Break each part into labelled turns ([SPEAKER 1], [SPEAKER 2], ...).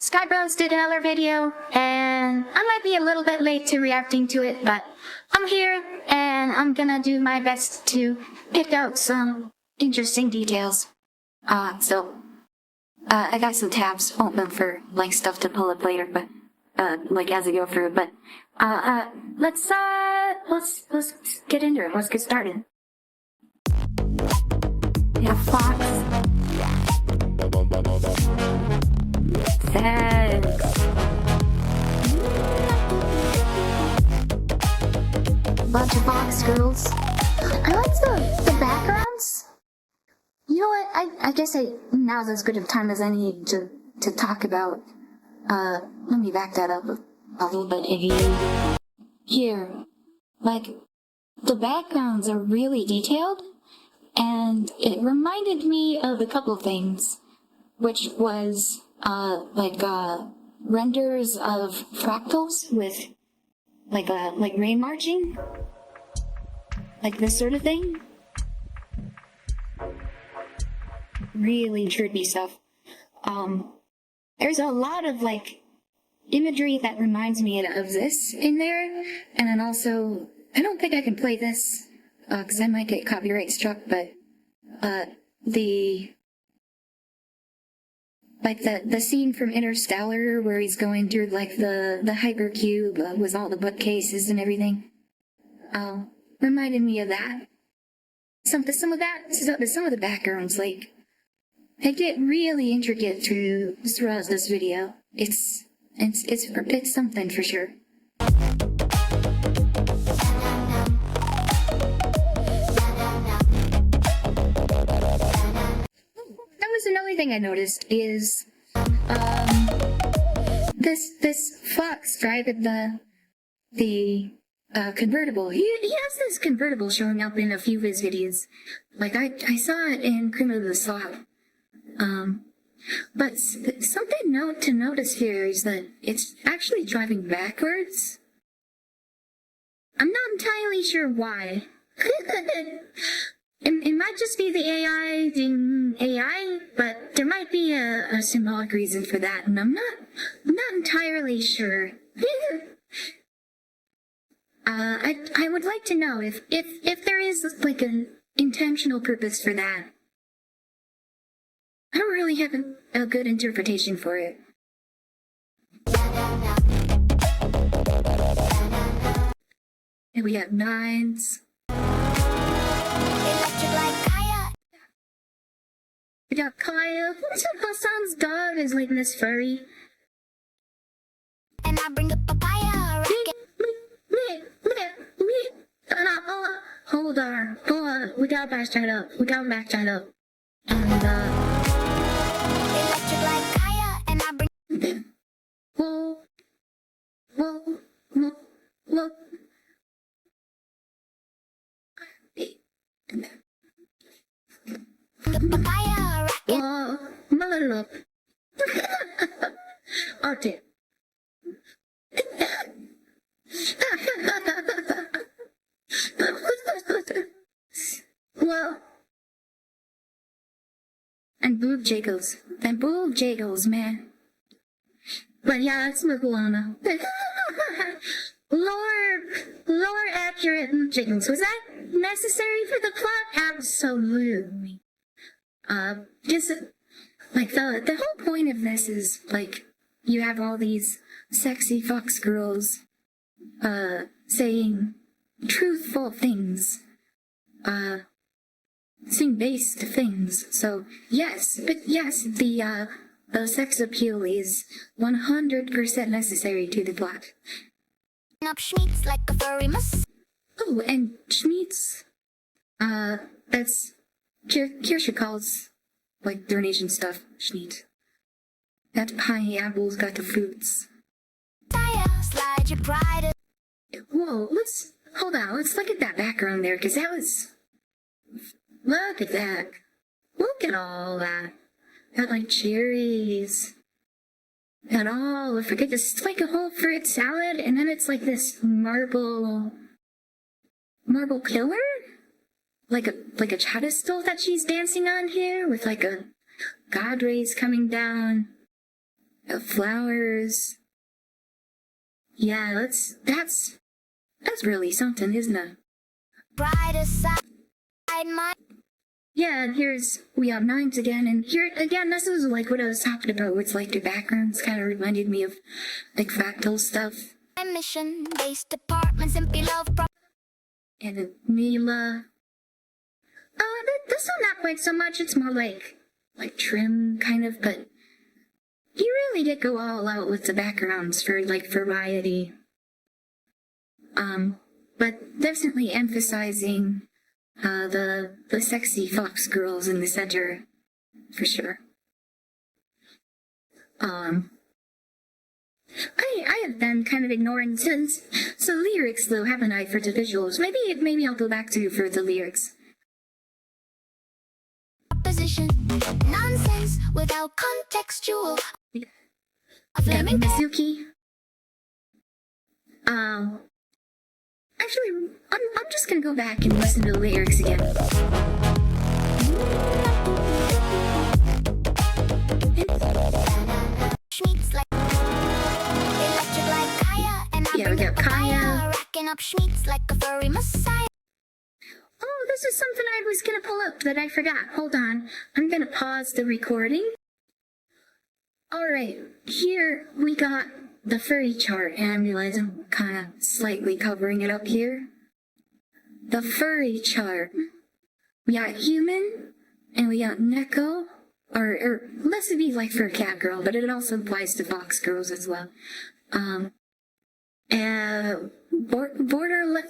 [SPEAKER 1] Skybros did another video, and I might be a little bit late to reacting to it, but I'm here, and I'm gonna do my best to pick out some interesting details. I got some tabs open for, like, stuff to pull up later, but, like, as I go through, but, let's get into it. Let's get started. Yeah, fox. Thanks. Bunch of fox girls. I like the backgrounds. You know what? I guess now's as good a time as any to talk about. Let me back that up a little bit. Here, like, the backgrounds are really detailed, and it reminded me of a couple of things, which was renders of fractals with like rain marching, like this sort of thing. Really trippy stuff. There's a lot of like imagery that reminds me of this in there, and then also I don't think I can play this because I might get copyright struck, but the scene from Interstellar where he's going through like the hypercube with all the bookcases and everything, reminded me of that. Some of the backgrounds, like, they get really intricate throughout this video. It's something for sure. That was another thing I noticed is this fox driving the convertible. He has this convertible showing up in a few of his videos. Like I saw it in Criminal the Slot. But something to notice here is that it's actually driving backwards. I'm not entirely sure why. It might just be the AI being AI, but there might be a symbolic reason for that, and I'm not entirely sure. I would like to know if there is like an intentional purpose for that. I don't really have a good interpretation for it. And we have nines. We got Kaya. Hassan's dog is like this furry. And I bring a papaya. Hold on. We gotta back that up. And electric like Kaya, and I bring. Whoa. Papaya. Whoa. Oh dear. Well, and boob jiggles, man. But yeah, it's Moana. Lower accurate jiggles. Was that necessary for the plot? Absolutely. Just like the whole point of this is like you have all these sexy fox girls saying truthful things, saying based things. So yes, the sex appeal is 100% necessary to the plot. Up Schmeats like a furry Oh, and Schmeats, that's Kirsha calls like their nation stuff Schmeat. That pineapple's got the fruits. Whoa, hold on, let's look at that background there, because look at that. Look at all that. Got like cherries. And all, I forget, this like a whole fruit salad, and then it's like this marble pillar? Like a pedestal that she's dancing on here, with like a god rays coming down. Flowers. Yeah, that's really something, isn't it?
[SPEAKER 2] Brighter side, my.
[SPEAKER 1] Yeah, and we have names again, and here again, this is like what I was talking about. It's like the backgrounds kind of reminded me of like fractal stuff.
[SPEAKER 2] Mission-based departments and beloved.
[SPEAKER 1] And then Mila. This one not quite so much. It's more like trim kind of, but he really did go all out with the backgrounds for like variety. But definitely emphasizing the sexy fox girls in the center, for sure. I have been kind of ignoring some lyrics though, haven't I, for the visuals? Maybe I'll go back to for the lyrics.
[SPEAKER 2] Opposition, nonsense without contextual.
[SPEAKER 1] Got Mizuki. Actually, I'm just gonna go back and listen to the lyrics again.
[SPEAKER 2] Schmeats like electric like Kaya, and
[SPEAKER 1] Yeah, we got Kaya.
[SPEAKER 2] Racking up schmeats like a furry messiah.
[SPEAKER 1] Oh, this is something I was gonna pull up that I forgot. Hold on. I'm gonna pause the recording. Alright, here we got the furry chart, and I realize I'm kind of slightly covering it up here. The furry chart. We got human, and we got neko, or less to be like for a cat girl, but it also applies to fox girls as well.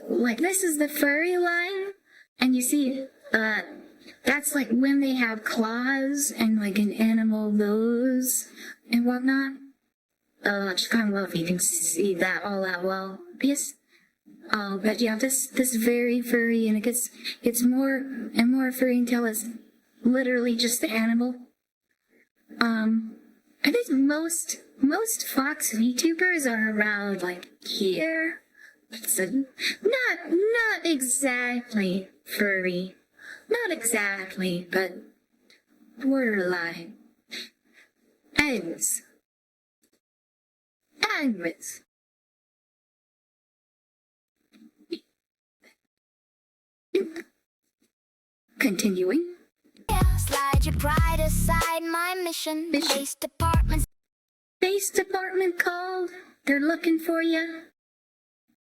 [SPEAKER 1] Like this is the furry line, and you see, that's like when they have claws and like an animal nose and whatnot. Just kind of love if you can see that all that well. Yes. But yeah, this very furry, and it gets more and more furry until it's literally just the animal. I think most fox VTubers are around like here. So not exactly furry. Not exactly, but borderline. Anyways. Continuing.
[SPEAKER 2] Yeah, slide your pride aside, my mission. Base
[SPEAKER 1] department called. They're looking for you.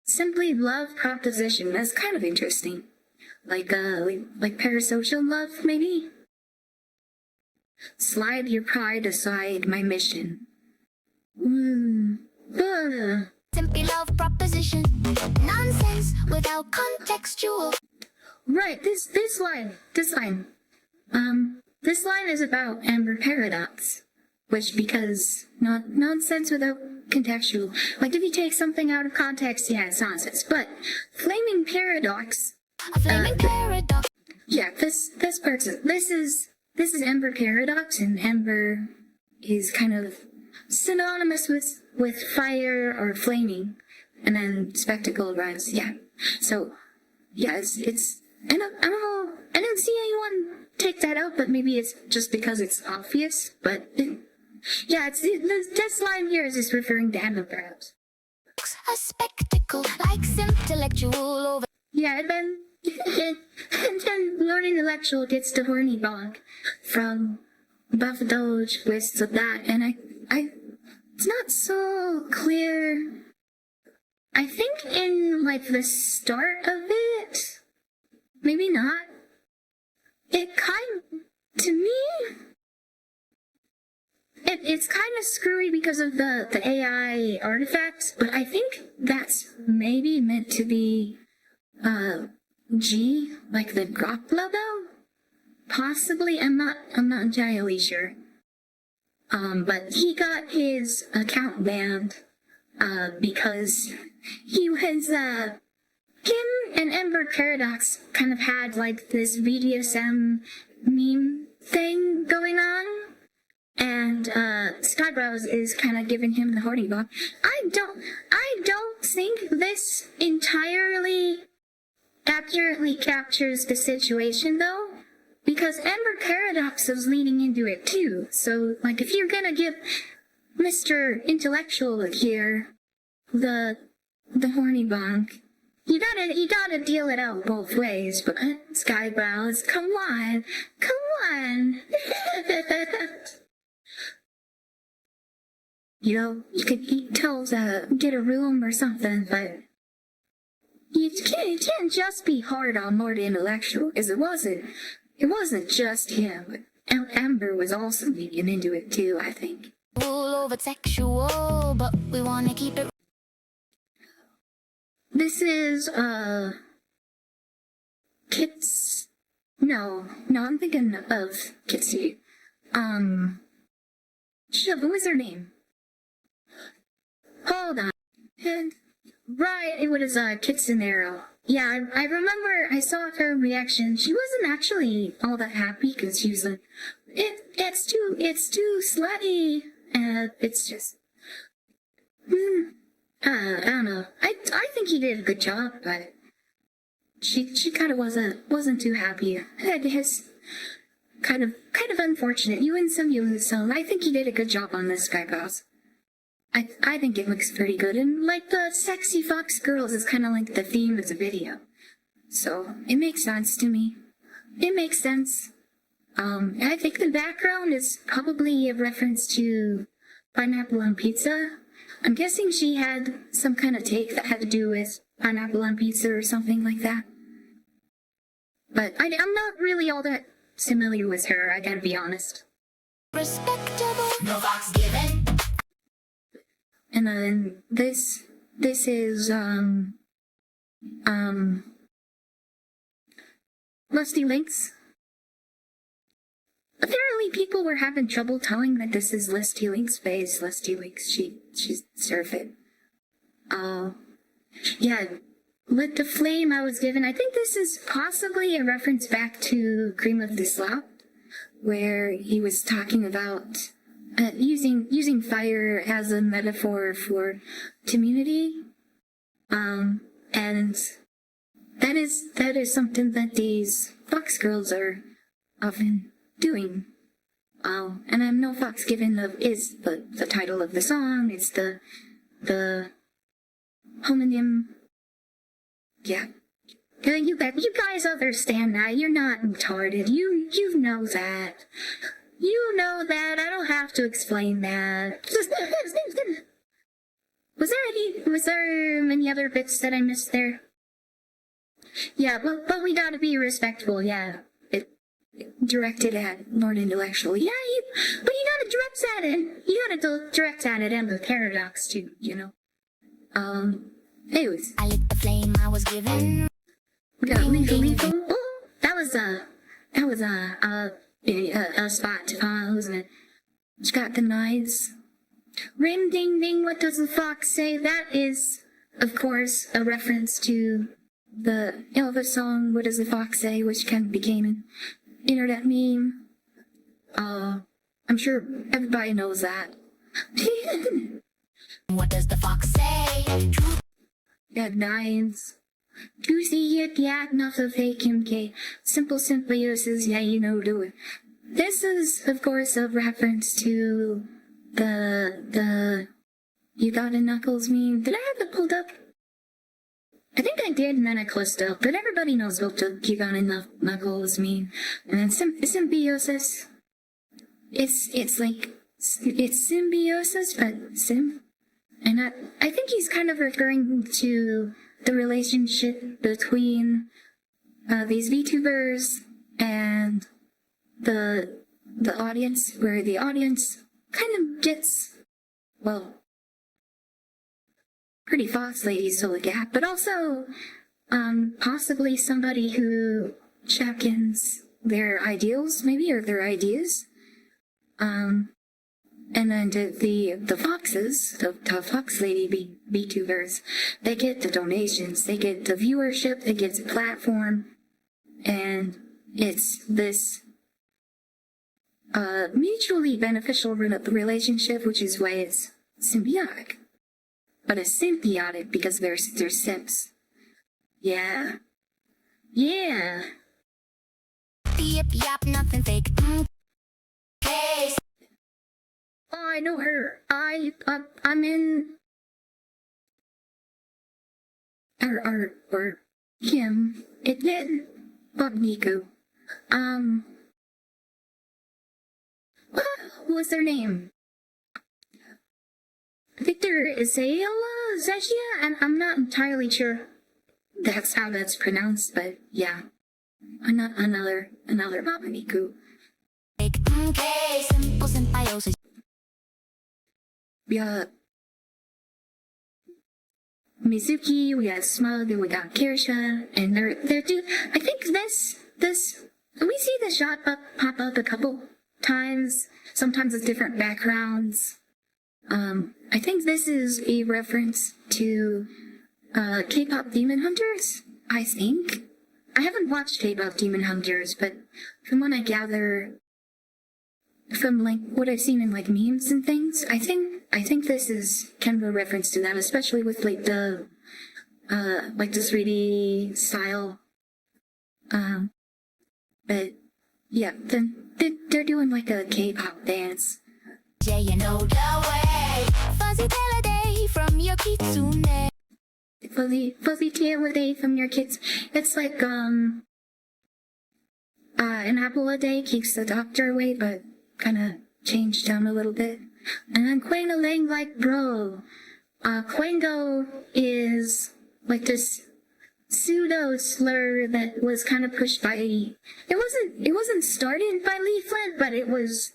[SPEAKER 1] Simply love proposition. That's kind of interesting. Like parasocial love, maybe? Slide your pride aside, my mission.
[SPEAKER 2] Simply love proposition. Nonsense without contextual.
[SPEAKER 1] Right, this line. This line is about Amber Paradox. Which, because nonsense without contextual. Like, if you take something out of context, yeah, it's nonsense. But flaming paradox.
[SPEAKER 2] A flaming paradox.
[SPEAKER 1] Yeah, this is Amber Paradox, and Amber is kind of synonymous with fire or flaming, and then spectacle rhymes. Yeah, so yeah, it's I don't see anyone take that out, but maybe it's just because it's obvious. But yeah, this line here is just referring to Amber Paradox.
[SPEAKER 2] A spectacle like intellectual over.
[SPEAKER 1] Yeah, and then Lord Intellectual gets the horny bonk from Buff Doge with that, and I it's not so clear. I think in like the start of it, maybe not. It kind to me, it's kind of screwy because of the AI artifacts, but I think that's maybe meant to be G, like the grok logo? Possibly, I'm not entirely sure. But he got his account banned, because he was, him and Ember Paradox kind of had like this BDSM meme thing going on, and Skybrows is kind of giving him the horny bop. I don't think this entirely accurately captures the situation though, because Ember Paradox was leaning into it too. So like if you're gonna give Mr. Intellectual here, the horny bonk. You gotta deal it out both ways, but Skybrows, come on. You know, you could tell to get a room or something, but you can't just be hard on Lord Intellectual, because it wasn't just him. Amber was also being into it too, I think.
[SPEAKER 2] All over sexual, but we wanna keep it.
[SPEAKER 1] This is, Kits... No, I'm thinking of Kitsy. Shit, what was her name? Hold on. Right, it was, Kitsunero. Yeah, I remember I saw her reaction. She wasn't actually all that happy, because she was like, it's too slutty. It's just... I don't know. I think he did a good job, but she kind of wasn't too happy. It's kind of unfortunate. You win some, you lose some. I think he did a good job on this guy, boss. I think it looks pretty good, and like the sexy fox girls is kind of like the theme of the video, so it makes sense to me. It makes sense. I think the background is probably a reference to Pineapple on Pizza. I'm guessing she had some kind of take that had to do with Pineapple on Pizza or something like that. But I'm not really all that familiar with her, I gotta be honest.
[SPEAKER 2] Respectable. No box given.
[SPEAKER 1] And then this is, Lusty Links. Apparently people were having trouble telling that this is Lusty Links' face. Lusty Links, she's surfing. Yeah, Lit the Flame I was given. I think this is possibly a reference back to Cream of the Slop, where he was talking about using fire as a metaphor for community. And that is something that these fox girls are often doing. And I'm no fox given is the title of the song. It's the homonym. Yeah. You guys understand that. You're not retarded. You know that. You know that. I don't have to explain that. Was there many other bits that I missed there? Yeah, but we gotta be respectful, yeah. It directed at Lord Intellectual. Yeah, but you gotta direct at it and the paradox too, you know. Anyways.
[SPEAKER 2] I lit the flame I was given.
[SPEAKER 1] We got lethal. Oh, that was a spot to follow, wasn't it? She got the knives. Ring ding ding, what does the fox say? That is, of course, a reference to the Elvis song, What Does the Fox Say, which kind of became an internet meme. I'm sure everybody knows that.
[SPEAKER 2] What does the fox say?
[SPEAKER 1] Got knives. Juicy yip yak, not so fake MK. Simple symbiosis, yeah, you know, do it. This is, of course, a reference to the You Got a Knuckles meme. Did I have it pulled up? I think I did, and then I closed up. But everybody knows what the You Got a Knuckles meme. And then symbiosis. It's like, it's symbiosis, but and I think he's kind of referring to the relationship between these VTubers and the audience, where the audience kind of gets, well, pretty fox ladies to look at, but also possibly somebody who champions their ideals, maybe, or their ideas. And then the foxes, the fox lady VTubers, they get the donations, they get the viewership, they get the platform, and it's this mutually beneficial relationship, which is why it's symbiotic. But it's symbiotic because they're simps. Yeah. Yeah.
[SPEAKER 2] Yip yap, nothing fake. Hey.
[SPEAKER 1] I know her. I'm in. Or him. It did. Bob Nico. What was their name? Victor Zachia? And I'm not entirely sure that's how that's pronounced, but yeah. Another Bob Nico.
[SPEAKER 2] Okay, simple symbiosis.
[SPEAKER 1] We got Mizuki, we got Smug, and we got Kirsha, and they're two. I think this we see the shot pop up a couple times, sometimes with different backgrounds. I think this is a reference to K-pop Demon Hunters, I think. I haven't watched K-pop Demon Hunters, but from what I gather from like what I've seen in like memes and things, I think this is kind of a reference to that, especially with like the 3D style. But yeah, they're doing like a K-pop dance.
[SPEAKER 2] Yeah, you know the way. Fuzzy tail a day from your kitsune.
[SPEAKER 1] Fuzzy tail a day from your kids. It's like an apple a day keeps the doctor away, but kind of changed down a little bit. And then Quango like bro. Quango is like this pseudo slur that was kind of pushed by. It wasn't started by Leaflet, but it was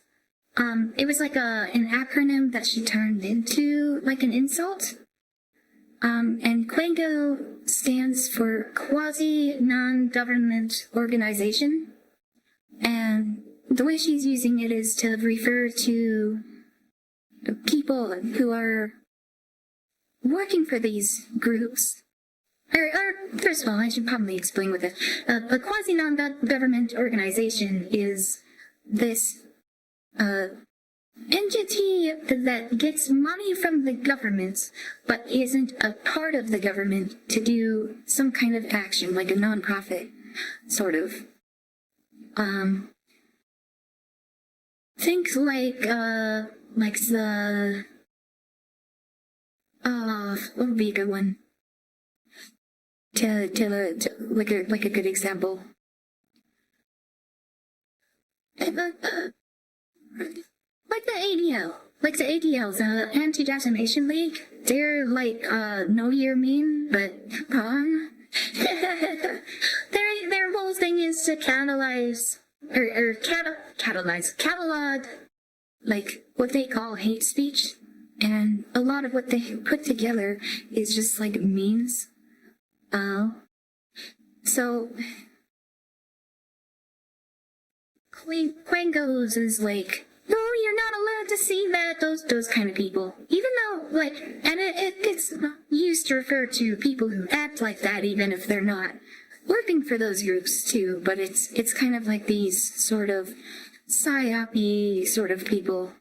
[SPEAKER 1] like an acronym that she turned into like an insult. And Quango stands for quasi non-government organization. And the way she's using it is to refer to people who are working for these groups. Or first of all, I should probably explain what a quasi non-government organization is. This entity that gets money from the government but isn't a part of the government to do some kind of action, like a non-profit, sort of. Think like the what would be a good one to like a good example. Like the ADL's Anti-Defamation League. They're like no year meme, but wrong. Their whole thing is to catalog like what they call hate speech, and a lot of what they put together is just like memes. So Quangos is like, no, you're not allowed to see that, those kind of people. Even though, like, and it gets used to refer to people who act like that, even if they're not working for those groups too, but it's kind of like these sort of psyop-y sort of people.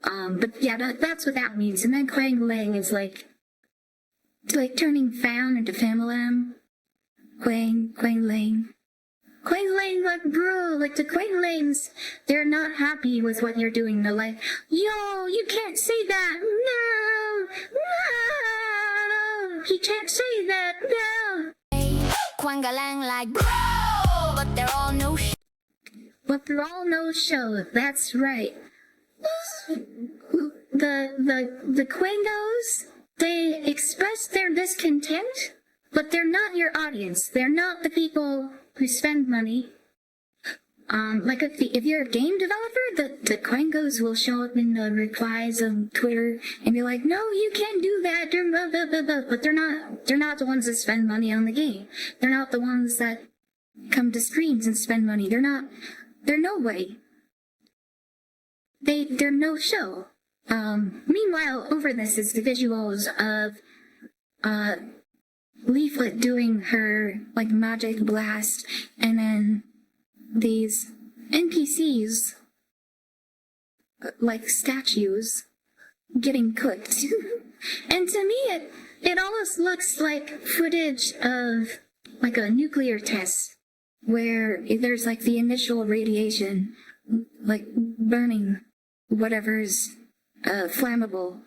[SPEAKER 1] But yeah, that's what that means. And then Quang Lang is like turning Fan into Famalam. Quang Lang. Quang Lang, like, bro, like, the Quang Langs, they're not happy with what you're doing. They're like, yo, you can't say that. No, you can't say that. No.
[SPEAKER 2] Quangalang like bro, but they're all no show.
[SPEAKER 1] But they're all no show. That's right. The Quangos, they express their discontent, but they're not your audience. They're not the people who spend money. Like if you're a game developer, the Quangos will show up in the replies on Twitter and be like, no, you can't do that, blah, blah, blah, blah. But they're not the ones that spend money on the game. They're not the ones that come to streams and spend money. They're no way. They're no show. Meanwhile, over this is the visuals of, Leaflet doing her, like, magic blast, and then these NPCs, like statues, getting cooked. And to me, it almost looks like footage of, like, a nuclear test, where there's, like, the initial radiation, like, burning whatever's flammable.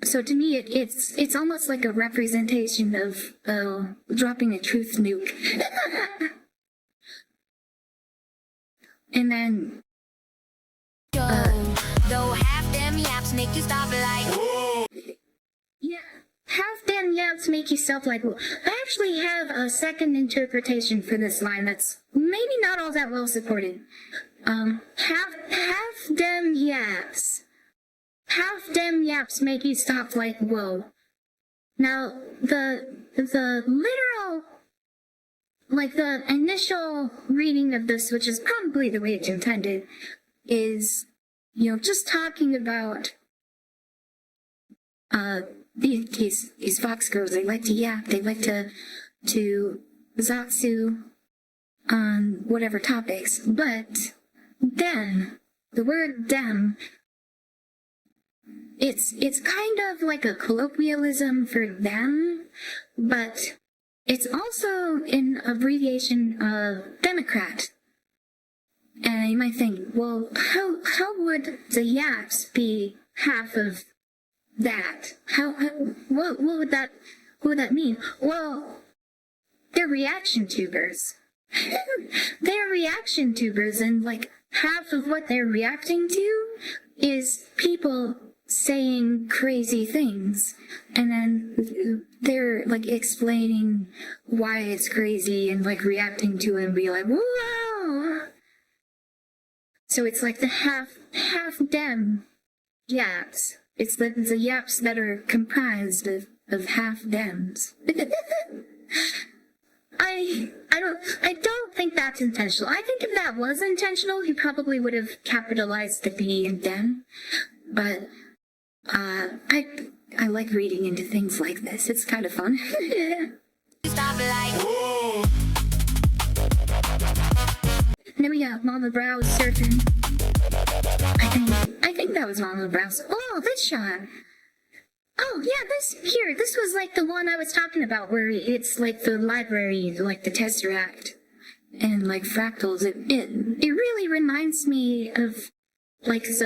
[SPEAKER 1] So to me, it's almost like a representation of dropping a truth nuke. And then
[SPEAKER 2] though half them yaps make you stop like.
[SPEAKER 1] yeah, half them yaps make you stop like. I actually have a second interpretation for this line that's maybe not all that well supported. Half them yaps. Half them yaps make you stop like, whoa. Now, the literal, like the initial reading of this, which is probably the way it's intended, is, you know, just talking about, these fox girls, they like to yap, they like to zatsu on whatever topics, but then, the word them, it's kind of like a colloquialism for them, but it's also an abbreviation of Democrat. And you might think, well, how would the yaps be half of that? What would that mean? Well, they're reaction tubers. They're reaction tubers, and like half of what they're reacting to is people saying crazy things, and then they're like explaining why it's crazy and like reacting to it and be like, whoa. So it's like the half dem yaps. It's the yaps that are comprised of half dems. I don't think that's intentional. I think if that was intentional, he probably would have capitalized the B in dem. But I like reading into things like this. It's kind of fun.
[SPEAKER 2] Stop like.
[SPEAKER 1] And then we got Mama Brow's surfing. I think that was Mama Brow's. Oh, this shot. Oh, yeah, this was like the one I was talking about, where it's like the library, like the Tesseract, and like fractals. It really reminds me of like those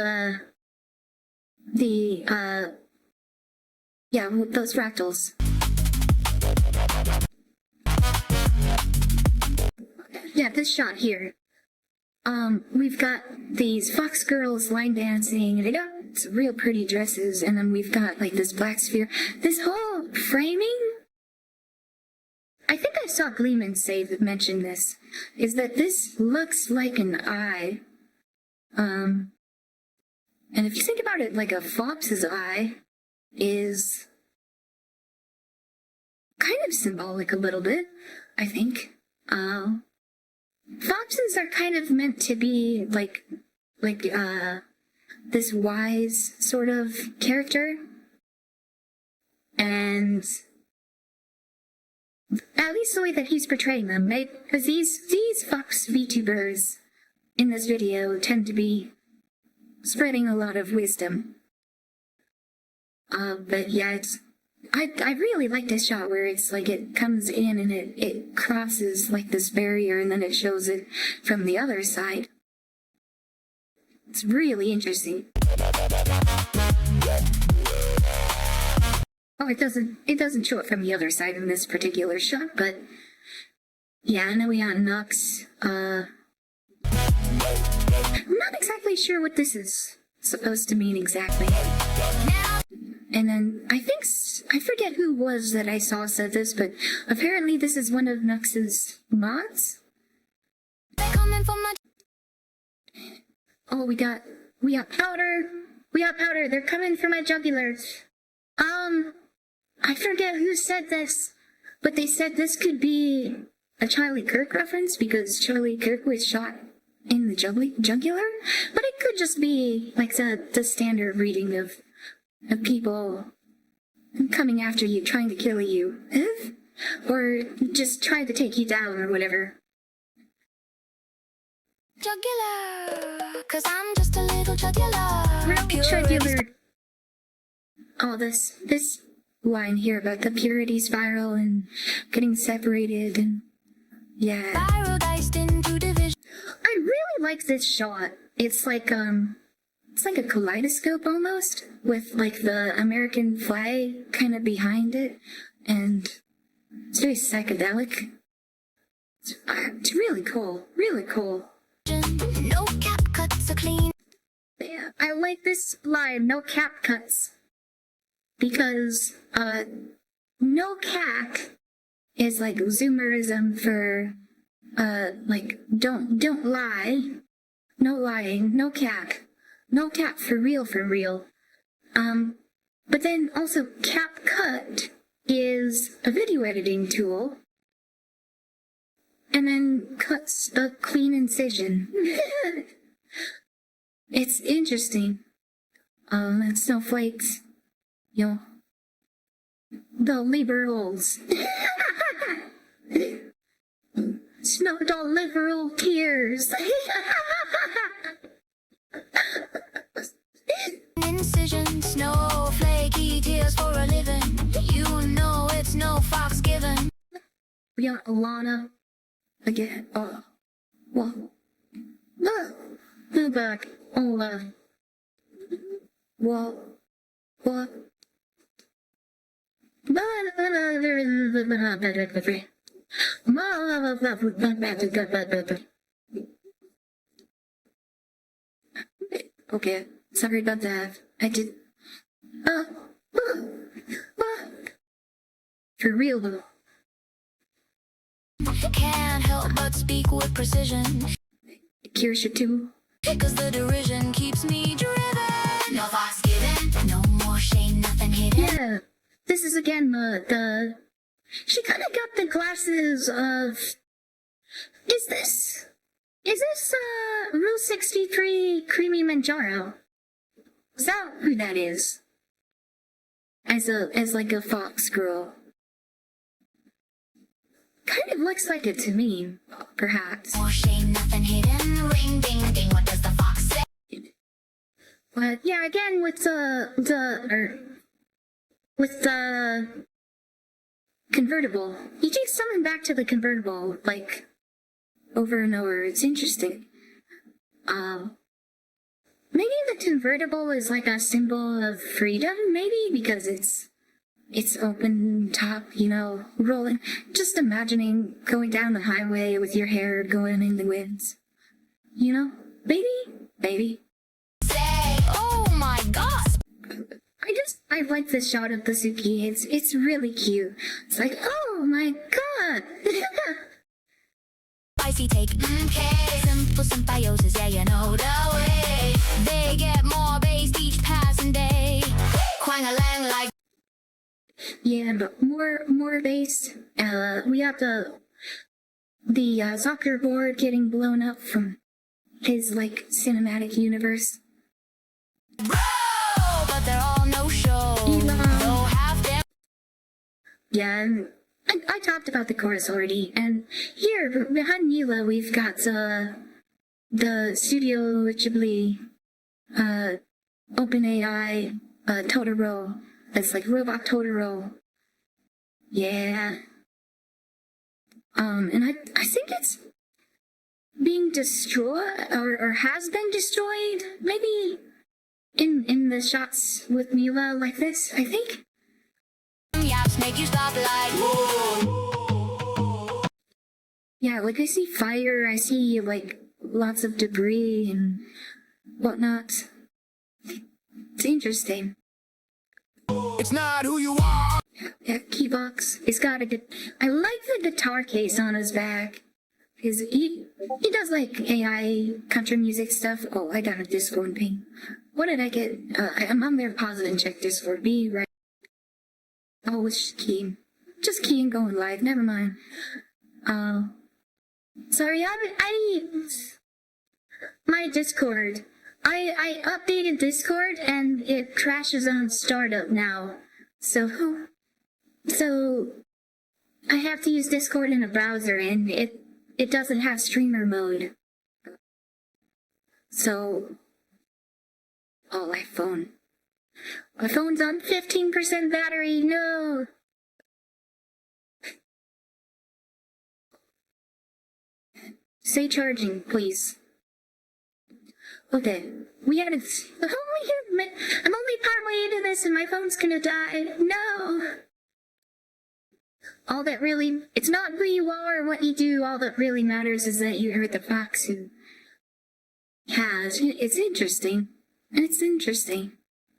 [SPEAKER 1] fractals. Yeah, this shot here. We've got these fox girls line dancing, and they got some real pretty dresses, and then we've got like this black sphere. This whole framing, I think I saw Gleeman mention this, is that this looks like an eye. And if you think about it, like a fox's eye is kind of symbolic a little bit, I think. Foxes are kind of meant to be like this wise sort of character, and at least the way that he's portraying them, because these fox VTubers in this video tend to be spreading a lot of wisdom. But yeah, I really like this shot where it's like it comes in and it crosses like this barrier, and then it shows it from the other side. It's really interesting. Oh, it doesn't show it from the other side in this particular shot, but yeah, and then we got Nux. I'm not exactly sure what this is supposed to mean exactly. And then I forget who was that I saw said this, but apparently this is one of Nux's mods. Oh, we got powder. We got powder. They're coming for my jugular. I forget who said this, but they said this could be a Charlie Kirk reference because Charlie Kirk was shot in the jugular, but it could just be like the standard reading of people coming after you, trying to kill you, or just trying to take you down or whatever.
[SPEAKER 2] Jugular, 'cause I'm just a little jugular.
[SPEAKER 1] Real jugular. Oh, this line here about the purity spiral and getting separated, and yeah.
[SPEAKER 2] Spiral diced into division.
[SPEAKER 1] I really like this shot. it's like a kaleidoscope almost, with like the American flag kind of behind it, and it's very psychedelic. It's really cool, really cool.
[SPEAKER 2] No cap cuts are clean.
[SPEAKER 1] Yeah, I like this line, no cap cuts, because no cac is like zoomerism for like don't lie, no lying, no cac, no cap for real. But then also CapCut is a video editing tool, and then cuts a clean incision. It's interesting. And snowflakes, you know, the liberals. The liberal tears.
[SPEAKER 2] Incision, snowflakey tears for a living. You know it's no fox given.
[SPEAKER 1] We got Alana again. Well, no back. What? Okay, sorry about that. I did. For real though.
[SPEAKER 2] Can't help but speak with precision.
[SPEAKER 1] Kirsha too.
[SPEAKER 2] Cause the derision keeps me driven. No fox given, no more shame, nothing hidden.
[SPEAKER 1] Yeah, this is again the. She kind of got the glasses of. Is this Rule 63 Creamy Manjaro? Is that who that is? As like a fox girl. Kind of looks like it to me, perhaps.
[SPEAKER 2] More shame, nothing hidden. Ring ding ding, what does the fox say?
[SPEAKER 1] But yeah, again with the convertible. You keep coming back to the convertible, like, over and over. It's interesting. Maybe the convertible is like a symbol of freedom, maybe, because it's open top, you know, rolling. Just imagining going down the highway with your hair going in the winds. You know? Maybe.
[SPEAKER 2] Say, oh my gosh.
[SPEAKER 1] I like this shot of the Suki. It's really cute. It's like, oh my god!
[SPEAKER 2] Spicy take, okay. Simple symbiosis, yeah, you know the way. They get more based each passing day. Quang-a-lang like.
[SPEAKER 1] Yeah, but more based. We got the soccer board getting blown up from his, like, cinematic universe.
[SPEAKER 2] Bro, but they're all no show.
[SPEAKER 1] Elon.
[SPEAKER 2] No half damn.
[SPEAKER 1] Yeah, and I talked about the chorus already, and here, behind NiiCola, we've got, the Studio Ghibli, OpenAI, Totoro. It's like Robot Totoro. Yeah. And I think it's being destroyed, or has been destroyed, maybe in the shots with NiiCola like this, I think.
[SPEAKER 2] Yaps make you stop like.
[SPEAKER 1] Yeah, like I see fire, I see like lots of debris and whatnot. It's interesting.
[SPEAKER 3] It's not who you are.
[SPEAKER 1] Yeah, Keybox. He's got a good. I like the guitar case on his back. Because he does like AI country music stuff. Oh, I got a Discord ping. What did I get? I'm on there, pause it and check Discord. Be right. Oh, it's keying. Just keying going live. Never mind. Sorry, my Discord. I updated Discord and it crashes on startup now. So I have to use Discord in a browser and it doesn't have streamer mode. So, oh, my phone. My phone's on 15% battery, no! Stay charging, please. Okay. I'm only partway into this and my phone's gonna die. No! It's not who you are or what you do. All that really matters is that you heard the fox who has. It's interesting. It's interesting.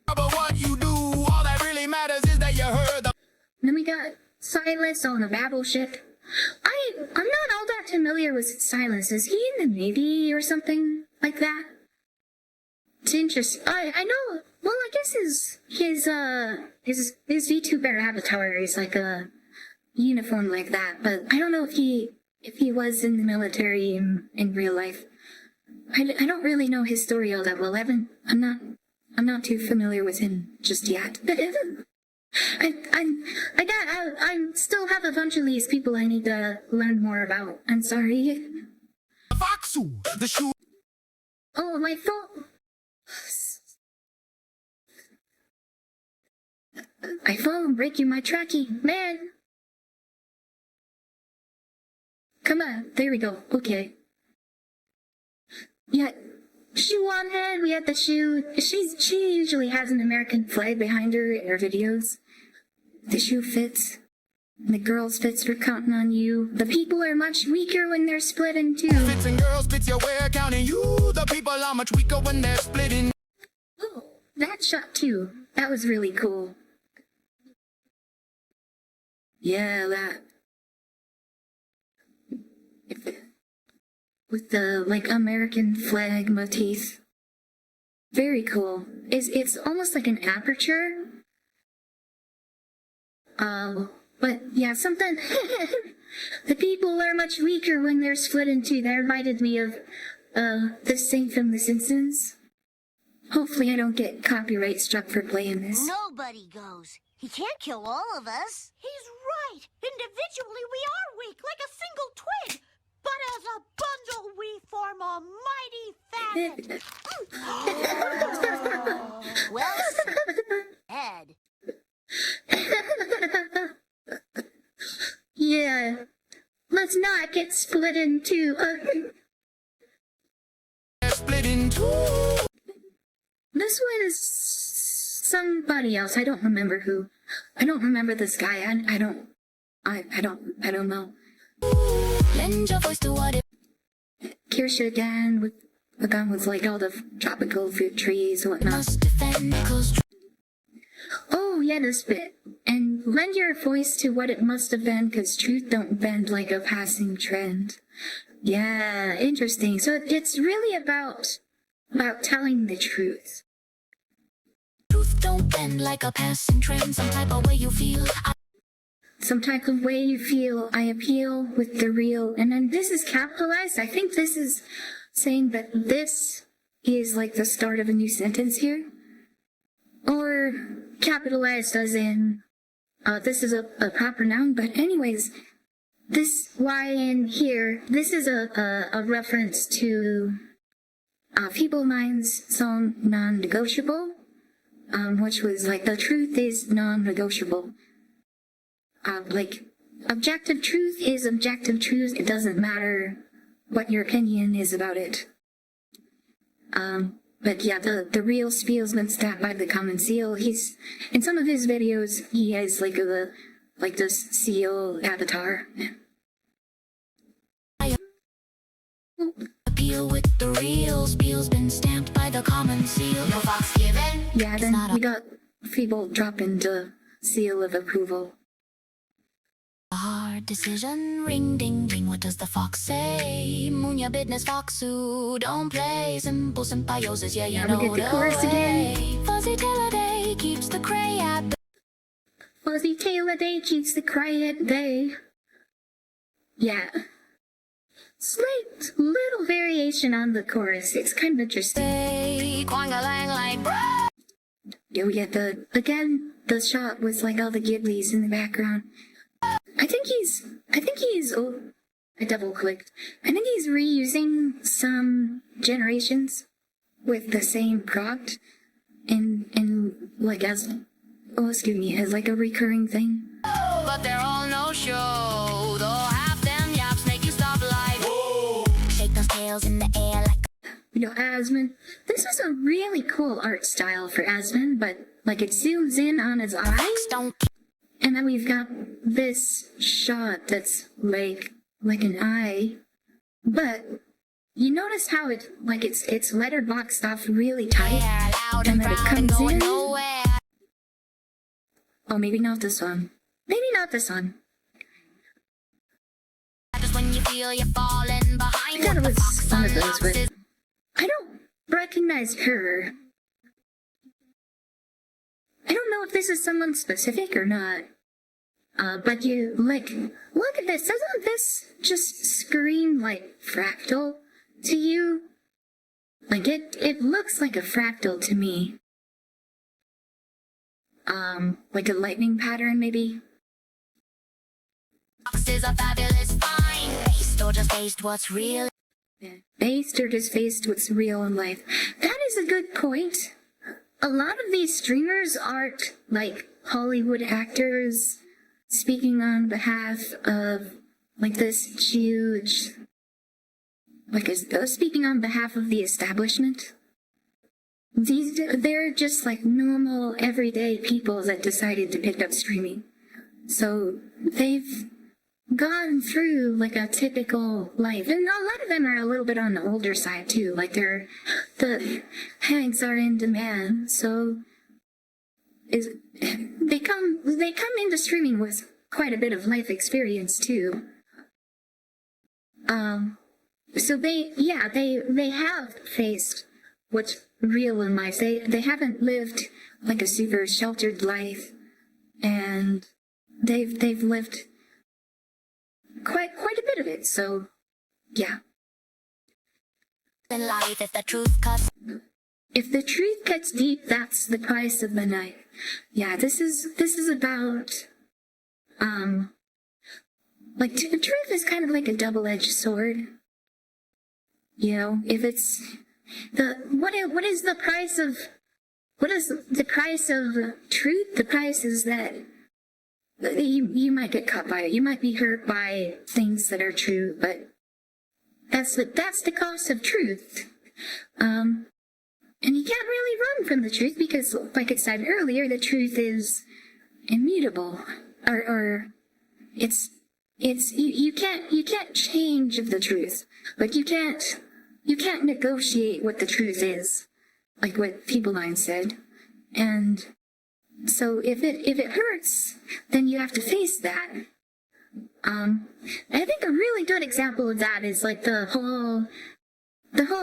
[SPEAKER 3] But what you do, all that really matters is that you heard the.
[SPEAKER 1] Then we got Silas on the battleship. I'm not all that familiar with Silas. Is he in the Navy or something like that? It's interesting. I know. Well, I guess his VTuber avatar is like a uniform like that, but I don't know if he was in the military in real life. I don't really know his story all that well. I'm not too familiar with him just yet. I still have a bunch of these people I need to learn more about. I'm sorry.
[SPEAKER 3] Foxu, the shoe.
[SPEAKER 1] Oh, my phone. My phone breaking my tracking, man. Come on, there we go. Okay. Yeah, shoe on head. We had the shoe. She usually has an American flag behind her in her videos. The shoe fits. The girls' fits are counting on you. The people are much weaker when they're split in two.
[SPEAKER 3] Fits and girls fits your wear counting you. The people are much weaker when they're split in.
[SPEAKER 1] Oh, that shot too. That was really cool. Yeah, that. With the, like, American flag motif. Very cool. It's almost like an aperture. But yeah, something. The people are much weaker when they're split in two. That reminded me of, the scene from The Simpsons. Hopefully I don't get copyright struck for playing this.
[SPEAKER 4] Nobody goes. He can't kill all of us. He's right. Individually, we are weak, like a single twig. But as a bundle, we form a mighty family. Well said.
[SPEAKER 1] Yeah. Let's not get split in two.
[SPEAKER 3] Split in two.
[SPEAKER 1] This one is somebody else. I don't remember who. I don't remember this guy. I don't know.
[SPEAKER 2] Lend your voice to what it
[SPEAKER 1] Kirsha again with the gun with like all the tropical fruit trees and whatnot.
[SPEAKER 2] must defend, 'cause
[SPEAKER 1] Oh yeah, this bit. And lend your voice to what it must have been, 'cause truth don't bend like a passing trend. Yeah, interesting. So it's really about telling the truth.
[SPEAKER 2] truth don't bend like a passing trend. Some type of way you feel.
[SPEAKER 1] Some type of way you feel, I appeal with the real. And then this is capitalized. I think this is saying that this is like the start of a new sentence here. Or capitalized as in, this is a proper noun. But anyways, this Y in here, this is a reference to Feeble Mind's song Non-Negotiable, which was like, the truth is non-negotiable. Like, objective truth is objective truth. It doesn't matter what your opinion is about it. But yeah, the real spiel's been stamped by the common seal. He's, in some of his videos, he has like this seal avatar.
[SPEAKER 2] Appeal with the real spiel's been stamped by the common seal. No fox given.
[SPEAKER 1] Yeah, then we got Feeble dropping the seal of approval.
[SPEAKER 2] A hard decision, ring ding ding, what does the fox say? Moon your business, foxu, don't play. Simple symbiosis, yeah, you
[SPEAKER 1] Yeah,
[SPEAKER 2] know
[SPEAKER 1] we get the
[SPEAKER 2] the
[SPEAKER 1] chorus
[SPEAKER 2] way.
[SPEAKER 1] again.
[SPEAKER 2] Fuzzy tail a day keeps the cray at bay.
[SPEAKER 1] Fuzzy tail a day keeps the cry at bay. Yeah. Slight little variation on the chorus. It's kind of interesting.
[SPEAKER 2] Quango lang like bruh.
[SPEAKER 1] Yeah, we get the shot with like all the Ghiblies in the background. I think he's, oh, I double clicked. I think he's reusing some generations with the same prompt in like as, oh, excuse me, as like a recurring thing.
[SPEAKER 2] But they're all no show. Though half them yaps make you stop like whoa. Shake those tails in the air like
[SPEAKER 1] Asmund. This is a really cool art style for Asmund, but like it zooms in on his eye, and then we've got this shot that's like an eye, but you notice how it's letterboxed off really tight, and then it comes in. Oh, maybe not this one. Maybe not this one.
[SPEAKER 2] Just when you feel you're falling behind.
[SPEAKER 1] I thought it was one of those, but I don't recognize her. I don't know if this is someone specific or not. But you, like, look at this. Doesn't this just scream like fractal to you? Like, it looks like a fractal to me. Like a lightning pattern, maybe?
[SPEAKER 2] Foxes are fabulous, fine. Based or just based what's real.
[SPEAKER 1] Yeah. Based or just faced what's real in life. That is a good point. A lot of these streamers aren't like Hollywood actors speaking on behalf of like this huge, like speaking on behalf of the establishment. They're just like normal, everyday people that decided to pick up streaming. So they've gone through like a typical life, and a lot of them are a little bit on the older side too. Like the hags are in demand, so they come into streaming with quite a bit of life experience too. So they have faced what's real in life. They haven't lived like a super sheltered life, and they've lived quite a bit of it. So yeah.
[SPEAKER 2] In life, if the truth cuts.
[SPEAKER 1] If the truth cuts deep, that's the price of the knife. Yeah, this is about like the truth is kind of like a double-edged sword. You know, if it's what is the price of truth? The price is that you might get caught by it. You might be hurt by things that are true, but that's the cost of truth. And you can't really run from the truth because, like I said earlier, the truth is immutable, or you can't change the truth. Like you can't negotiate what the truth is, like what Peopleline said. And so if it hurts, then you have to face that. I think a really good example of that is like the whole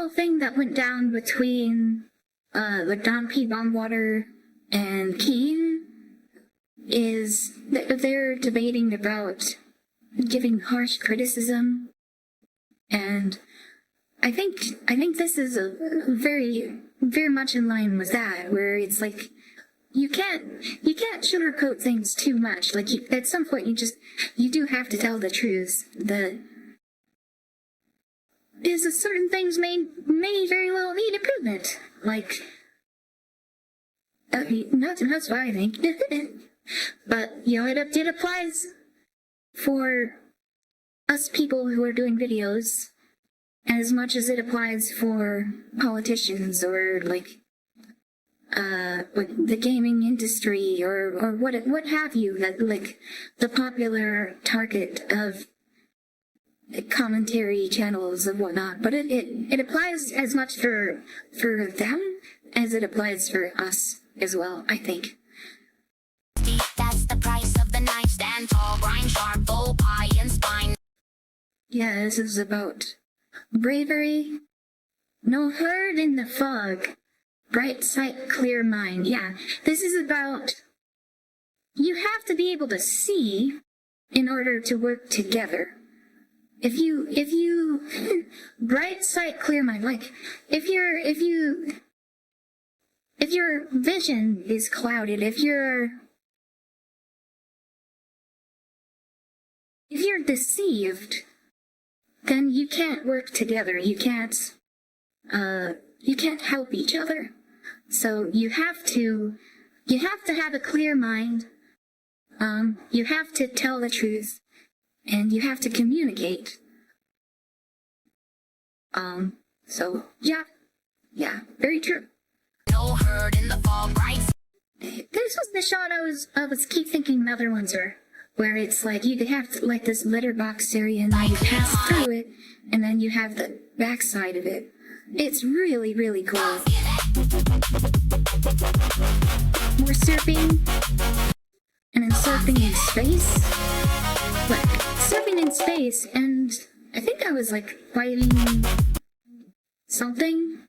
[SPEAKER 1] thing that went down between like Don P. Baumwater and Keen is that they're debating about giving harsh criticism, and I think this is a very much in line with that, where it's like you can't sugarcoat things too much. Like at some point you do have to tell the truth. Is that certain things may very well need improvement. Like that's what I think. But you know, it applies for us people who are doing videos as much as it applies for politicians or like the gaming industry or what have you, that like the popular target of commentary channels and whatnot. But it applies as much for them as it applies for us as well, I think.
[SPEAKER 2] That's the price of the knife. Stand tall, grind sharp, bow, pie, and spine.
[SPEAKER 1] Yeah, this is about bravery. No herd in the fog. Bright sight, clear mind. Yeah, this is about you have to be able to see in order to work together. If you bright sight, clear mind, like if your vision is clouded, if you're deceived, then you can't work together. You can't help each other. So you have to have a clear mind. You have to tell the truth, and you have to communicate. So yeah, Yeah, very true.
[SPEAKER 2] No herd in the fog, right?
[SPEAKER 1] This was the shot I was keep thinking another ones are, where it's like you could have like this letterbox area and then you pass through it, and then you have the backside of it. It's really, really cool. More surfing, and then surfing in space. Like, surfing in space, and I think I was like fighting something.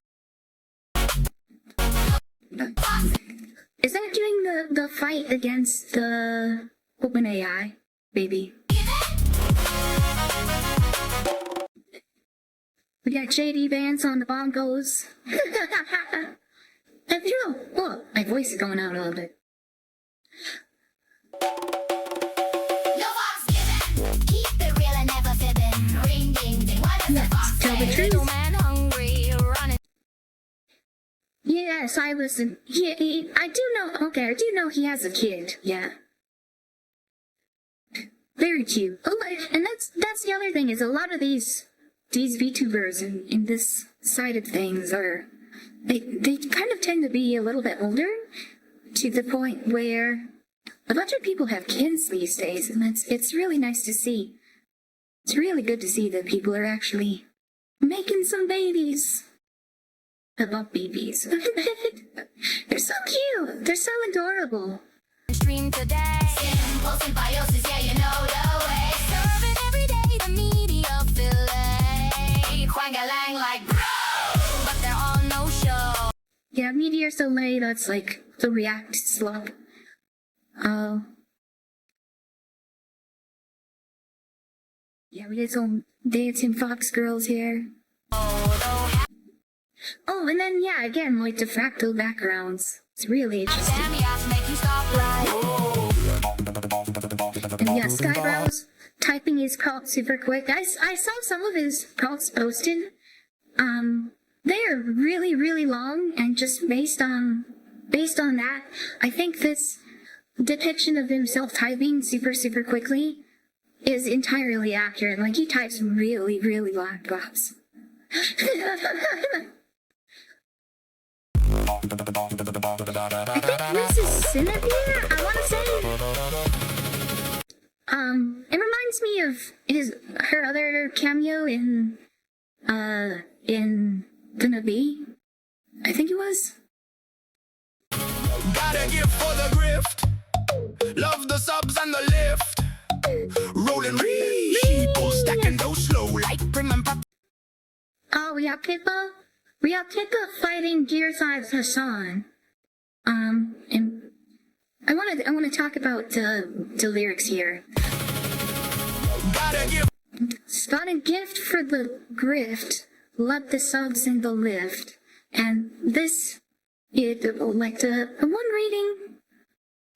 [SPEAKER 1] Is that doing the fight against the OpenAI, baby? We got JD Vance on the bongos. And you know, oh, my voice is going out a little bit.
[SPEAKER 2] No fox given. Keep it real and never fibbing. Ring ding ding. What does the fox
[SPEAKER 1] Tell the
[SPEAKER 2] say?
[SPEAKER 1] truth.
[SPEAKER 2] Little man hungry, running.
[SPEAKER 1] Yes, I listen. I do know. Okay, I do know he has a kid. Yeah, very cute. Oh, and that's the other thing is a lot of these VTubers in this side of things are they kind of tend to be a little bit older, to the point where a bunch of people have kids these days, and it's really nice to see. It's really good to see that people are actually making some babies. I love babies. They're so cute. They're so adorable.
[SPEAKER 2] Stream today. Symbiosis, yeah, you know the way. Serve it every day, the media fillet. Quangalang like bro, but they're on no show.
[SPEAKER 1] Yeah, Meteor Soleil, that's like the React slug. Yeah, we did some dancing fox girls here. Oh, and then, yeah, again, like the fractal backgrounds. It's really interesting.
[SPEAKER 2] Damn, yes, make you stop right.
[SPEAKER 1] And yeah, Skybrow's typing his prompts super quick. I saw some of his prompts posted. They are really, really long, and just based on that, I think this depiction of himself typing super, super quickly is entirely accurate. Like, he types really, really long prompts. I think this is Cinnabir, I want to say. It reminds me of her other cameo in Gonna Be. I think it was.
[SPEAKER 3] Gotta give for the grift. Love the subs and the lift. Rolling sheeple, stacking those slow like prim and pop.
[SPEAKER 1] Oh, we got Pippa. We got Pippa fighting Gear 5 Hassan. And I want to talk about the lyrics here.
[SPEAKER 3] Gotta give.
[SPEAKER 1] Got a gift for the grift. Love the subs and the lift. And this, like the one reading,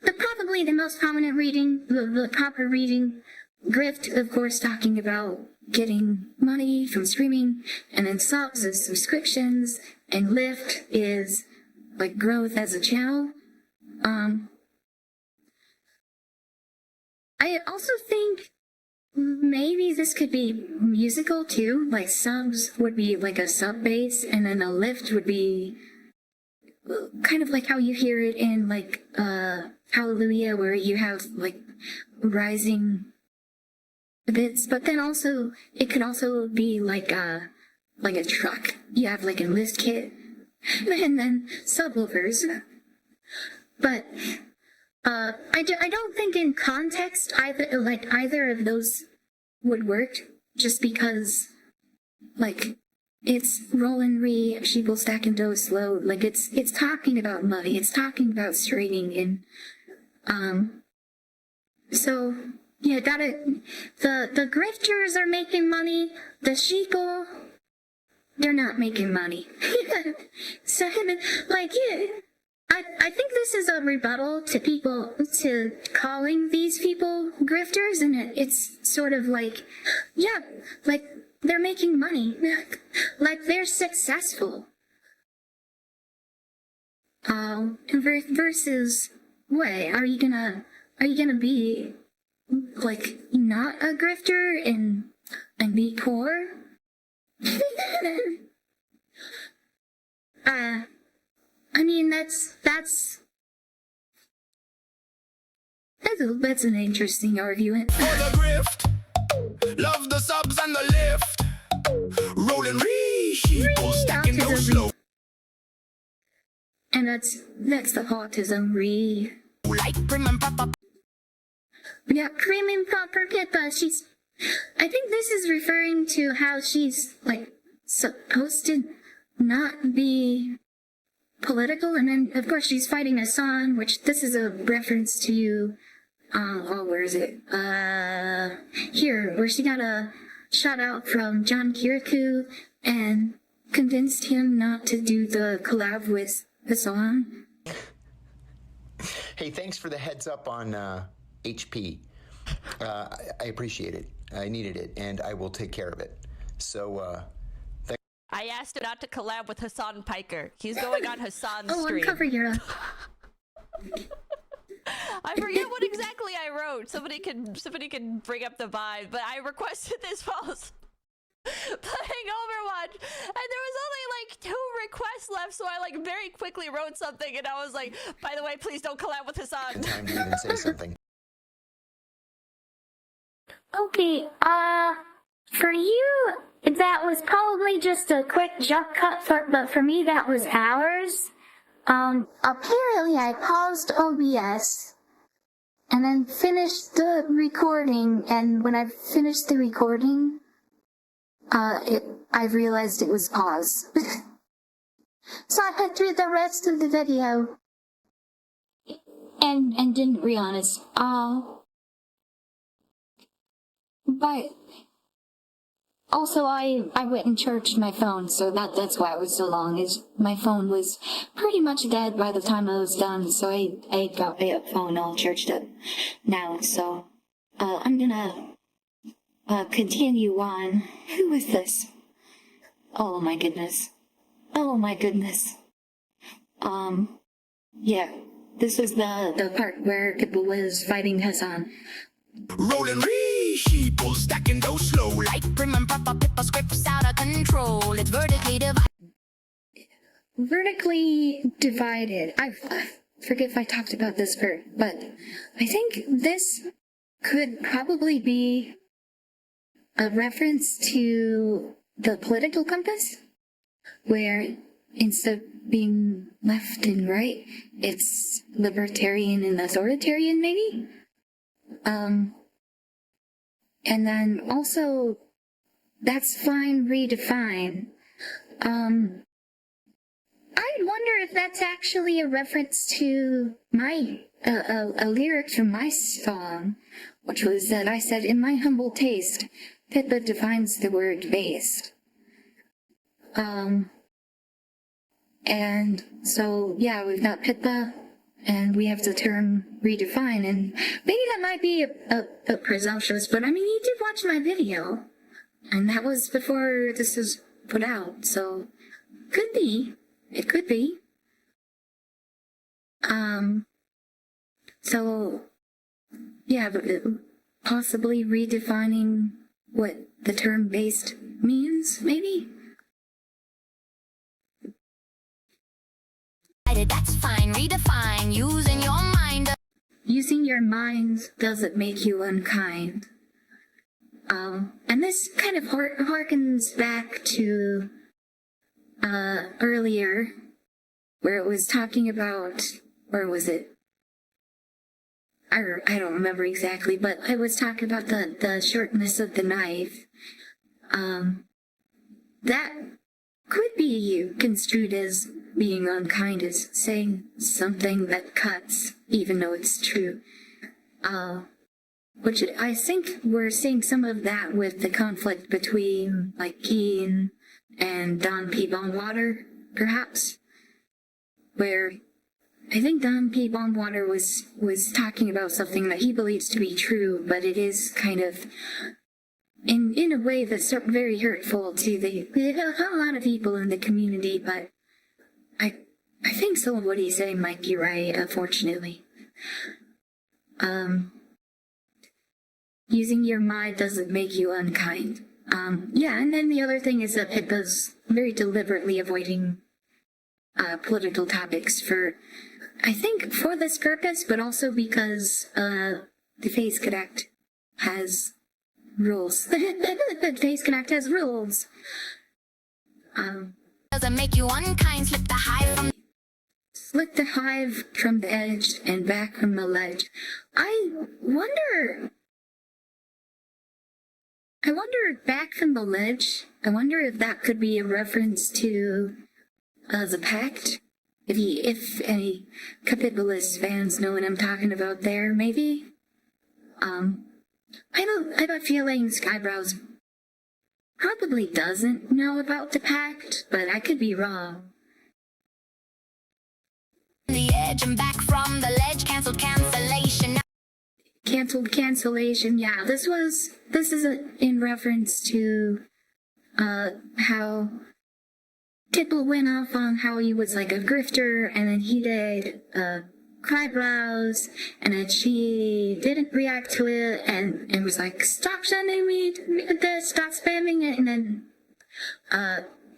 [SPEAKER 1] probably the most prominent reading, the proper reading. Grift, of course, talking about getting money from streaming, and then subs is subscriptions, and lift is like growth as a channel. I also think maybe this could be musical too, like subs would be like a sub bass, and then a lift would be kind of like how you hear it in like Hallelujah, where you have like rising bits, but then also it could also be like a truck. You have like a lift kit, and then subwoofers. But I don't think in context either of those would work, just because like it's rollin' sheeple stacking dough slow. Like it's talking about money. It's talking about streaming, and so. Yeah, the grifters are making money. The sheeple, they're not making money. So, like, yeah, I think this is a rebuttal to calling these people grifters, and it's sort of like, yeah, like, they're making money. Like, they're successful. Versus, wait, are you gonna be like not a grifter and be poor? I mean, that's an interesting argument.
[SPEAKER 3] For the grift, love the subs and the lift. Rolling sheeple, stacking those slow.
[SPEAKER 1] And that's the autism
[SPEAKER 3] Like prim and proper.
[SPEAKER 1] Yeah, prim and proper Pippa. I think this is referring to how she's, like, supposed to not be political, and then, of course, she's fighting Hassan, which this is a reference to, where is it? Here, where she got a shout out from John Kirikou and convinced him not to do the collab with Hassan.
[SPEAKER 5] Hey, thanks for the heads up on HP. I appreciate it. I needed it, and I will take care of it. So,
[SPEAKER 6] I asked him not to collab with Hassan Piker. He's going on Hassan's
[SPEAKER 1] Oh,
[SPEAKER 6] stream.
[SPEAKER 1] I'm covering your
[SPEAKER 6] I forget what exactly I wrote. Somebody can bring up the vibe, but I requested this whilst playing Overwatch, and there was only like 2 requests left, so I like very quickly wrote something, and I was like, by the way, please don't collab with Hassan.
[SPEAKER 5] time to even say something.
[SPEAKER 1] Okay, for you, that was probably just a quick jump cut, but for me, that was hours. Apparently I paused OBS and then finished the recording, and when I finished the recording, I realized it was paused. So I went through the rest of the video and didn't realize. But also I went and charged my phone, so that's why it was so long, is my phone was pretty much dead by the time I was done, so I got my phone all charged up now, so I'm gonna continue on. Who is this? Oh my goodness. Oh my goodness. Yeah, this was the part where Pippa was fighting Hassan.
[SPEAKER 3] Rolling sheeple, stacking those slow.
[SPEAKER 2] Like prim and proper Pippa scripts out of control. It's vertically divided.
[SPEAKER 1] Vertically divided. I forget if I talked about this part, but I think this could probably be a reference to the political compass, where instead of being left and right, it's libertarian and authoritarian, maybe? And then also, that's fine, redefine. I wonder if that's actually a reference to my, a lyric from my song, which was that I said, in my humble taste, Pippa defines the word based. And so, yeah, we've got Pippa, and we have the term redefine, and maybe that might be a presumptuous, but I mean, you did watch my video, and that was before this was put out, so could be. It could be. So, yeah, but possibly redefining what the term based means, maybe?
[SPEAKER 2] That's fine, redefine. Using your mind.
[SPEAKER 1] Using your mind doesn't make you unkind. And this kind of harkens back to earlier, where it was talking about, or was it? I don't remember exactly, but I was talking about the shortness of the knife. That could be construed as being unkind, as saying something that cuts, even though it's true. Which I think we're seeing some of that with the conflict between, like, Keen and Don P. Bondwater, perhaps, where I think Don P. Bondwater was talking about something that he believes to be true, but it is kind of in a way that's very hurtful to a lot of people in the community, but I think some of what he's saying might be right, unfortunately. Using your mind doesn't make you unkind. Yeah, and then the other thing is that Pippa's very deliberately avoiding political topics for, I think, for this purpose, but also because the Face Connect has rules. The Face Connect has rules.
[SPEAKER 2] Doesn't make you unkind, slip the hive from
[SPEAKER 1] Slick the hive from the edge and back from the ledge. I wonder back from the ledge. I wonder if that could be a reference to the pact. If any Capitulist fans know what I'm talking about there, maybe. I have a feeling Skybrowse probably doesn't know about the pact, but I could be wrong.
[SPEAKER 2] the edge and back from the ledge. Cancelled cancellation.
[SPEAKER 1] Cancelled cancellation. Yeah, this is in reference to how Tipple went off on how he was like a grifter, and then he did eyebrows, and then she didn't react to it, and was like, stop sending me this, stop spamming it, and then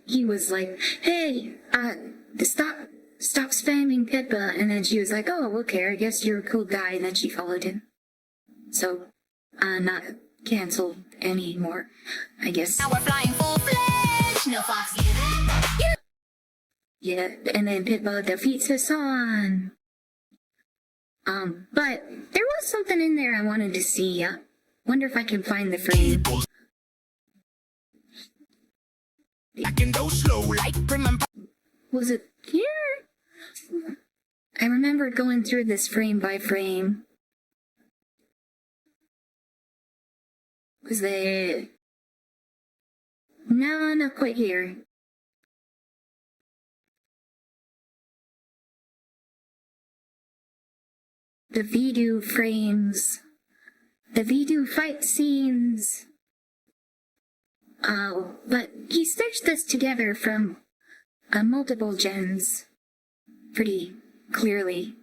[SPEAKER 1] he was like, hey, stop spamming Pippa, and then she was like, oh, okay, I guess you're a cool guy, and then she followed him. So, not canceled anymore, I guess.
[SPEAKER 2] Now we're flying full-fledged. No fox given.
[SPEAKER 1] Yeah, and then Pippa defeats Hassan. But there was something in there I wanted to see. Wonder if I can find the frame.
[SPEAKER 3] I can go slow like remember.
[SPEAKER 1] Was it here? I remember going through this frame by frame. Was it? No, not quite here. The Vidu frames. The Vidu fight scenes. But he stitched this together from multiple gens. Pretty clearly.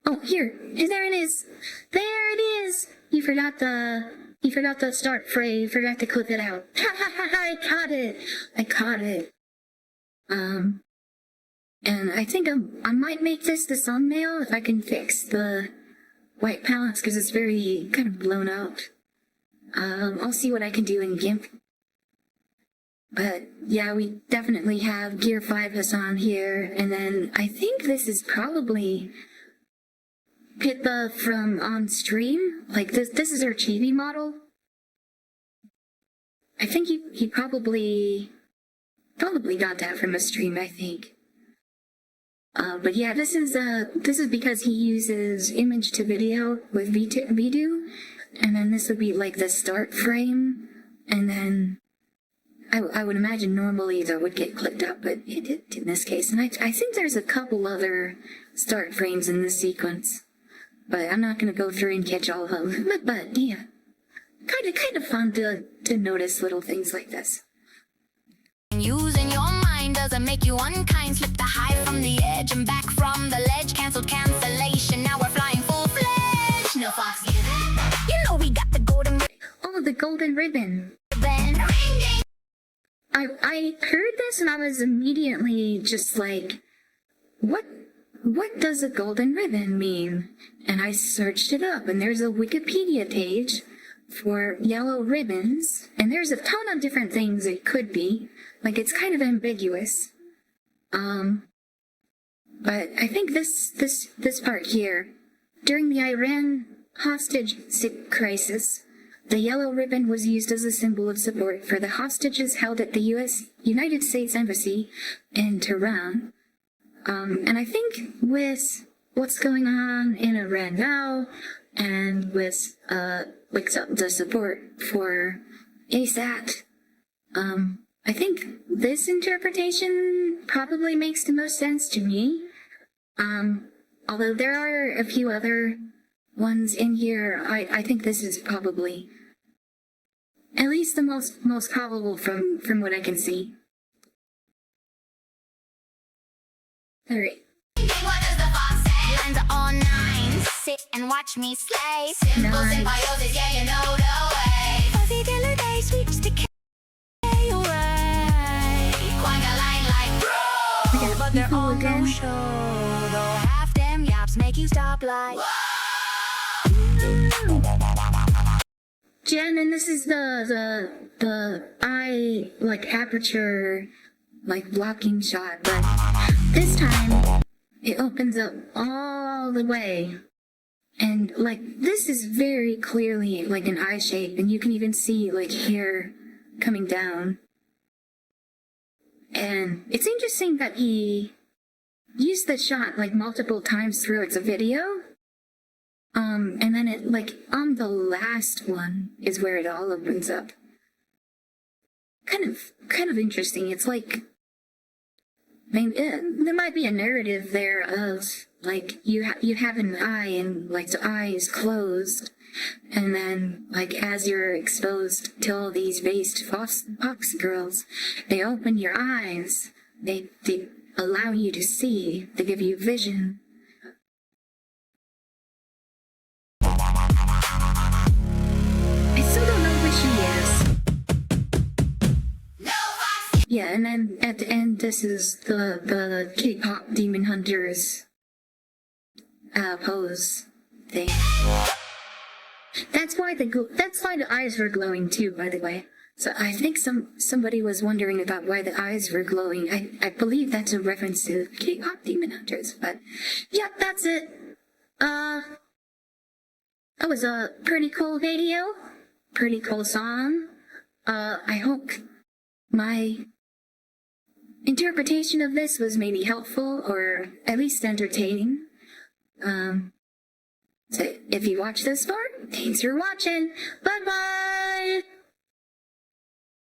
[SPEAKER 1] Oh, here. There it is. There it is. He forgot the start frame. Forgot to clip it out. Ha ha ha ha! I caught it. I caught it. And I think I might make this the thumbnail if I can fix the white palettes, because it's very kind of blown out. I'll see what I can do in GIMP. But yeah, we definitely have Gear 5 Hassan here, and then I think this is probably Pippa from on stream. Like this is her chibi model. I think he probably got that from a stream, I think. But yeah, this is because he uses image to video with Vidu, and then this would be like the start frame, and then I would imagine normally that would get clicked up, but it did in this case. And I think there's a couple other start frames in this sequence, but I'm not gonna go through and catch all of them. But yeah, kind of fun to notice little things like this.
[SPEAKER 2] Using your mind doesn't make you unkind. Slip the high from the edge and back from the ledge. Cancelled cancellation. Now we're flying full-fledged. No fox given. You know we got the golden ribbon.
[SPEAKER 1] Oh, the golden ribbon. I heard this and I was immediately just like, what does a golden ribbon mean? And I searched it up, and there's a Wikipedia page for yellow ribbons, and there's a ton of different things it could be. Like, it's kind of ambiguous. But I think this part here, during the Iran hostage crisis, the yellow ribbon was used as a symbol of support for the hostages held at the United States Embassy in Tehran. And I think with what's going on in Iran now, and with the support for ASAT, I think this interpretation probably makes the most sense to me. Although there are a few other ones in here, I think this is probably at least the most probable from what I can see. Alright.
[SPEAKER 2] What does the fox say? Lines are all nines. Sit and watch me slay. Symbols and bios, yeah, you know the way. Fuzzy Diller Day sweeps the K away. Quango line like bro.
[SPEAKER 1] got
[SPEAKER 2] but they're
[SPEAKER 1] people
[SPEAKER 2] all
[SPEAKER 1] again.
[SPEAKER 2] no show. Though half them yaps make you stop like.
[SPEAKER 1] Jen, and this is the eye like aperture like blocking shot, but this time it opens up all the way. And like this is very clearly like an eye shape, and you can even see like hair coming down. And it's interesting that he used the shot like multiple times throughout the video. And then it like on the last one is where it all opens up. Kind of interesting. It's like maybe there might be a narrative there of like you have an eye and like the eye is closed, and then like as you're exposed to all these based fox girls, they open your eyes. They allow you to see. They give you vision. I still don't know who she is. Yeah, and then at the end, this is the K-pop Demon Hunters pose thing. That's why the eyes were glowing too, by the way. So I think somebody was wondering about why the eyes were glowing. I believe that's a reference to K-pop Demon Hunters. But yeah, that's it. That was a pretty cool video, pretty cool song. I hope my interpretation of this was maybe helpful or at least entertaining. So if you watched this far, thanks for watching. Bye bye!